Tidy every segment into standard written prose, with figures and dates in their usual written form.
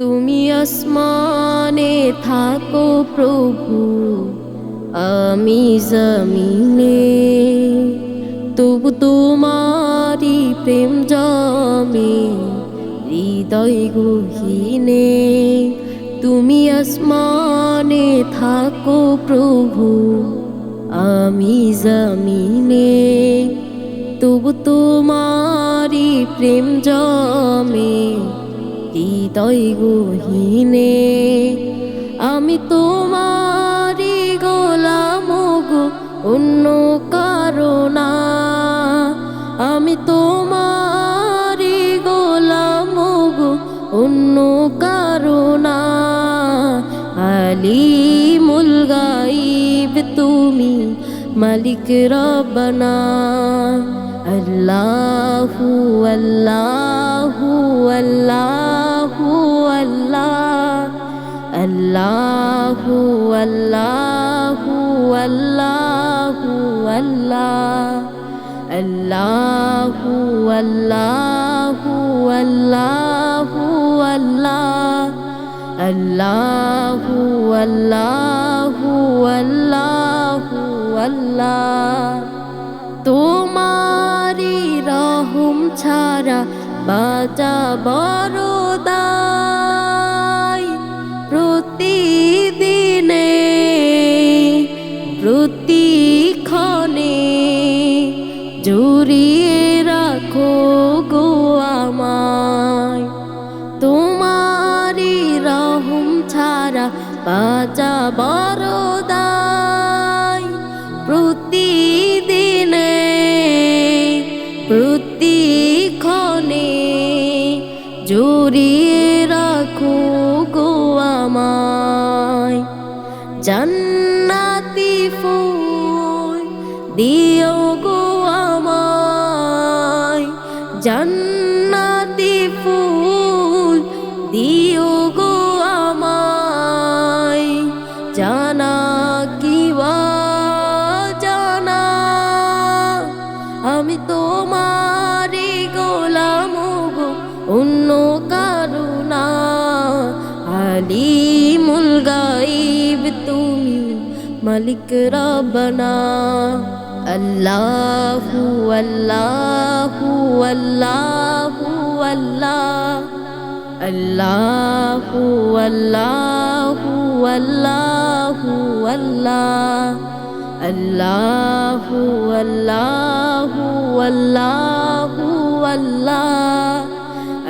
তুমি আসমানে থাকো প্রভু, আমি জমিনে, তবু তোমারি প্রেম জমে হৃদয় গহীনে। তুমি আসমানে থাকো প্রভু, আমি জমিনে, তবু তোমারি প্রেম জমে হৃদয় গহীনে। আমি তোমারি গোলাম গো, অন্য কারো না। আমি তোমারি গোলাম গো, অন্য কারো না। আলিমুল গাইব তুমি, মালিক রব্বানা। আল্লাহু আল্লাহু আল্লাহু আল্লাহ, আল্লাহু আল্লাহু আল্লাহু আল্লাহ, আল্লাহু আল্লাহু আল্লাহু আল্লাহ, আল্লাহু আল্লাহু আল্লাহু আল্লাহ। তোমারি রহম ছাড়া বাঁচা বড় দায়। প্রতিদিনে প্রতিক্ষণে জড়িয়ে রাখো গো আমায়। তোমারি রহম ছাড়া বাঁচা বড় দায়। প্রতিদিনে প্রতিক্ষণে জড়িয়ে রাখো গো আমায়। জান্নাতি ফুল দিও গো আমায়, জান্নাতি ফুল দিও গো আমায়। জানা কিবা জানা, আমি তোমারি গোলাম গো, অন্য কারো না। আলিমুল গাইব তুমি, মালিক রব্বানা। আল্লাহু আল্লাহু আল্লাহু আল্লাহ, আল্লাহু আল্লাহু আল্লাহু আল্লাহ, আল্লাহু আল্লাহু আল্লাহু আল্লাহ,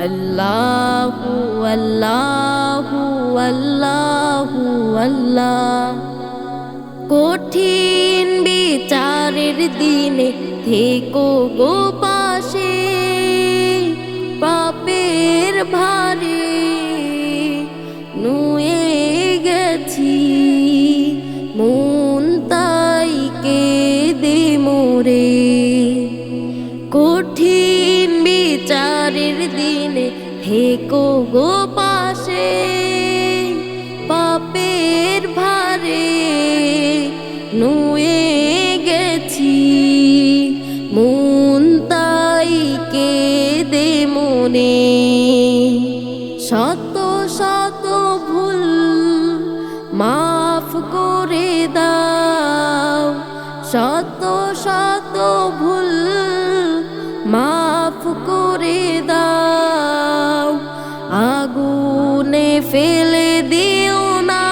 আল্লাহু আল্লাহু আল্লাহু আল্লাহ। কঠিন বিচারের দিনে থেকো গো পাশে, পাপের ভারে নুয়ে গেছি মন, তাই কেঁদে মোরে। কঠিন বিচারের দিনে থেকো গো পাশে, পাপের ভারে নুয়ে গেছি মন, তাই কেঁদে মনে। শত শত ভুল মাফ করে দাও, শত শত ভুল মাফ করে দাও। আগুনে ফেলে দিও না,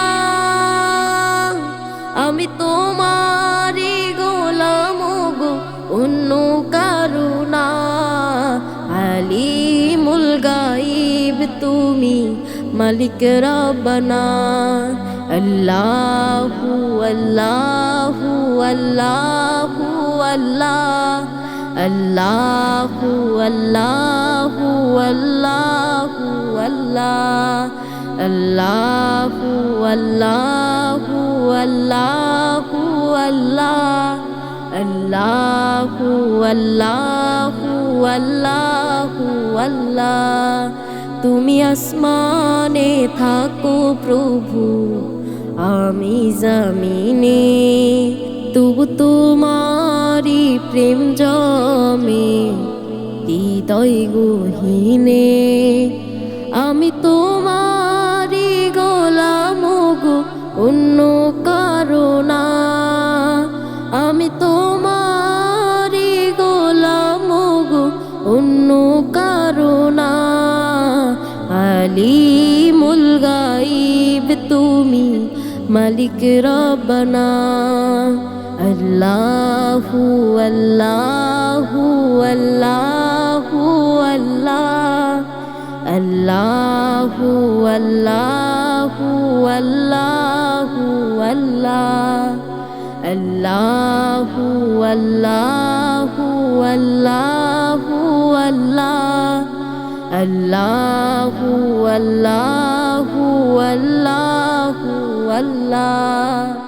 আমি তোমারি গোলাম গো, অন্য কারো না। আলিমুল গাইব তুমি, মালিক রব্বানা। আল্লাহু আল্লাহু আল্লাহু আল্লাহ, আল্লাহু আল্লাহু আল্লাহু আল্লাহ, আল্লাহু আল্লাহু আল্লাহু আল্লাহ, আল্লাহু আল্লাহু আল্লাহু আল্লাহ। তুমি আসমানে থাকো প্রভু, আমি জমিনে, তবু তোমারি প্রেম জমে হৃদয় গহীনে। আমি তোমার আলিমুল গায়ব তুমি মালিক রব্বানা আল্লাহু আল্লাহু আল্লাহু আল্লাহ আল্লাহু আল্লাহু আল্লাহু আল্লাহ আল্লাহু আল্লাহু আল্লাহু আল্লাহ আল্লাহু আল্লাহু আল্লাহু আল্লাহ